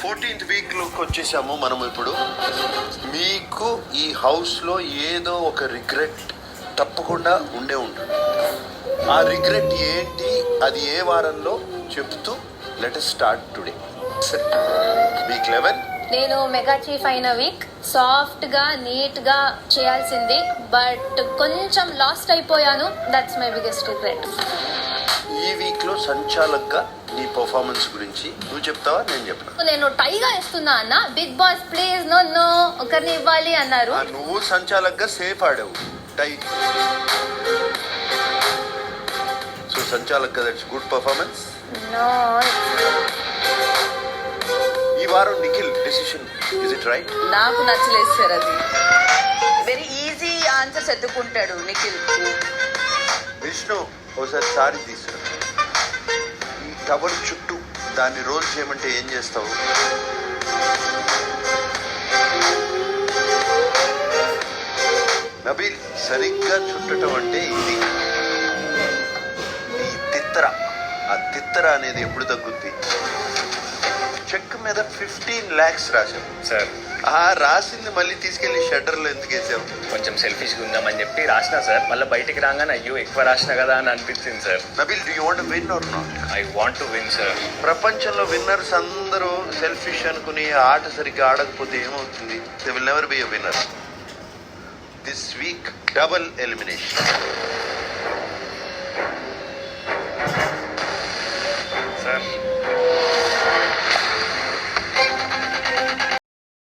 14th week లోకి వచ్చేసాము మనం ఇప్పుడు. మీకు ఈ హౌస్ లో ఏదో ఒక రిగ్రెట్ తప్పకుండా ఉండే ఉంటుంది. ఆ రిగ్రెట్ ఏంటి, అది ఏ వారంలో చెప్తూ let us start today. Week 11 నేను మెగా చీఫ్ అయిన వీక్ సాఫ్ట్ గా నీట్ గా చేయాల్సింది, బట్ కొంచెం లాస్ట్ అయిపోయాను. That's my biggest regret. ఈ వీక్ లో సంచాలక్గా నీ పర్ఫార్మెన్స్ గురించి నువ్వు చెప్తావా, నేను చెప్తాను? నేను టైగా ఇస్తున్నా అన్న. బిగ్ బాస్ ప్లీజ్ నో ఒకరిని ఇవ్వాలి అన్నారు. నువ్వు సంచాలక్గా సేఫ్ ఆడావు, టై. సో సంచాలక్గా దట్స్ గుడ్ పర్ఫార్మెన్స్. నో, ఈ వారం Nikhil decision, is it right? నాకు నచ్చలేదు సార్. అది వెరీ ఈజీ ఆన్సర్స్ ఎత్తుకుంటాడు నిఖిల్. విష్ణు ఒకసారి సారీ తీసుకురా. ఈ టవర్ చుట్టూ దాన్ని రోల్ చేయమంటే ఏం చేస్తావు? నబీల్, సరిగ్గా చుట్టడం అంటే ఇది. ఈ తిత్తర, ఆ తిత్తర అనేది ఎప్పుడు తగ్గుద్ది? చెక్ మీద 15 lakhs రాశావు సార్. ఆ రాసింది మళ్ళీ తీసుకెళ్లి షట్టర్లో ఎందుకు వేసావు? కొంచెం సెల్ఫిష్గా ఉందామని చెప్పి రాసినా సార్. మళ్ళీ బయటికి రాగానే అయ్యో ఎక్కువ రాసినా కదా అని అనిపించింది sir. Nabeel, do you want to win are not? I want to win sir. ప్రపంచంలో విన్నర్స్ అందరూ సెల్ఫిష్ అనుకుని ఆట సరిగ్గా ఆడకపోతే ఏమవుతుంది? They will never be a winner. This week double elimination.